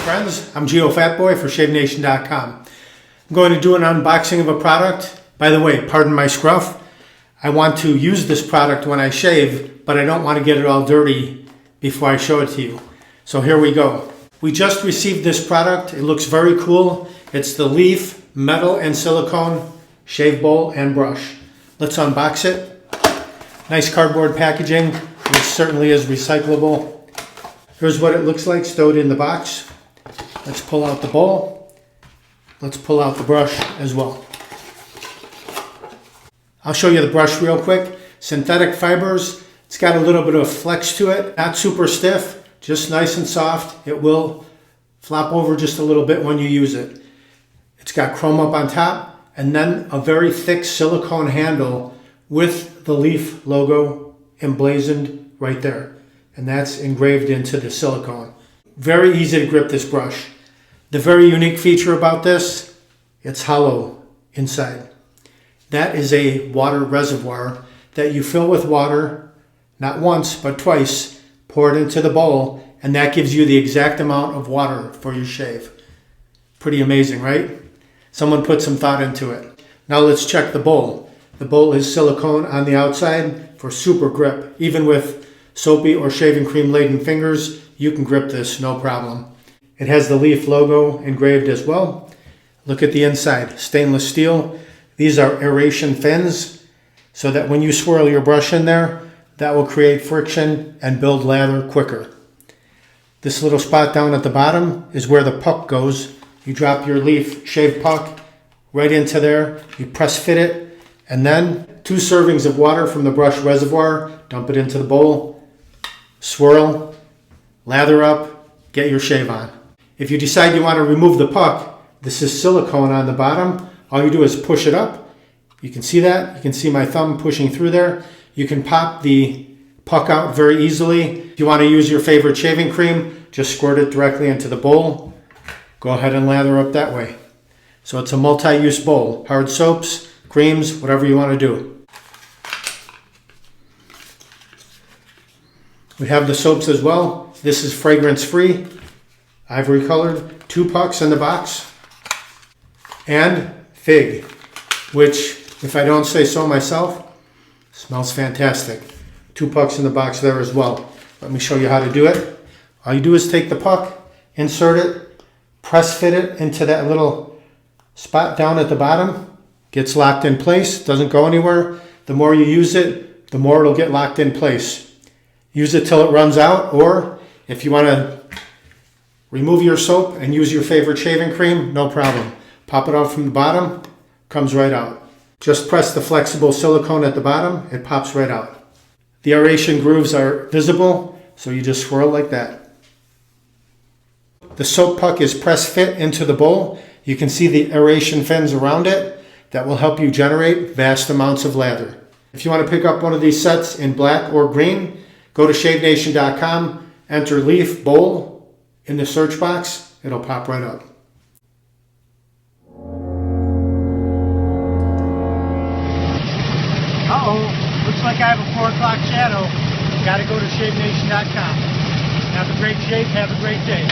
friends, I'm Geofatboy for ShaveNation.com. I'm going to do an unboxing of a product. By the way, pardon my scruff. I want to use this product when I shave, but I don't want to get it all dirty before I show it to you. So here we go. We just received this product. It looks very cool. It's the Leaf Metal and Silicone Shave Bowl and Brush. Let's unbox it. Nice cardboard packaging, which certainly is recyclable. Here's what it looks like stowed in the box. Let's pull out the bowl. Let's pull out the brush as well. I'll show you the brush real quick. Synthetic fibers. It's got a little bit of flex to it. Not super stiff, just nice and soft. It will flop over just a little bit when you use it. It's got chrome up on top and then a very thick silicone handle with the Leaf logo emblazoned right there. And that's engraved into the silicone. Very easy to grip this brush. The very unique feature about this, it's hollow inside. That is a water reservoir that you fill with water, not once, but twice, pour it into the bowl, and that gives you the exact amount of water for your shave. Pretty amazing, right? Someone put some thought into it. Now let's check the bowl. The bowl is silicone on the outside for super grip. Even with soapy or shaving cream laden fingers, you can grip this no problem. It has the Leaf logo engraved as well. Look at the inside, stainless steel. These are aeration fins, so that when you swirl your brush in there, that will create friction and build lather quicker. This little spot down at the bottom is where the puck goes. You drop your Leaf shave puck right into there, you press fit it, and then 2 servings of water from the brush reservoir, dump it into the bowl, swirl, lather up, get your shave on. If you decide you want to remove the puck, this is silicone on the bottom. All you do is push it up. You can see that. You can see my thumb pushing through there. You can pop the puck out very easily. If you want to use your favorite shaving cream, just squirt it directly into the bowl. Go ahead and lather up that way. So it's a multi-use bowl. Hard soaps, creams, whatever you want to do. We have the soaps as well. This is fragrance-free, ivory colored, 2 pucks in the box. And fig, which, if I don't say so myself, smells fantastic. 2 pucks in the box there as well. Let me show you how to do it. All you do is take the puck, insert it, press fit it into that little spot down at the bottom. Gets locked in place, doesn't go anywhere. The more you use it, the more it'll get locked in place. Use it till it runs out, or if you want to remove your soap and use your favorite shaving cream, no problem. Pop it out from the bottom, comes right out. Just press the flexible silicone at the bottom, it pops right out. The aeration grooves are visible, so you just swirl like that. The soap puck is press fit into the bowl. You can see the aeration fins around it that will help you generate vast amounts of lather. If you want to pick up one of these sets in black or green, go to ShaveNation.com, enter Leaf Bowl in the search box, it'll pop right up. Uh-oh, looks like I have a 4 o'clock shadow. Gotta go to ShaveNation.com. Have a great shave, have a great day.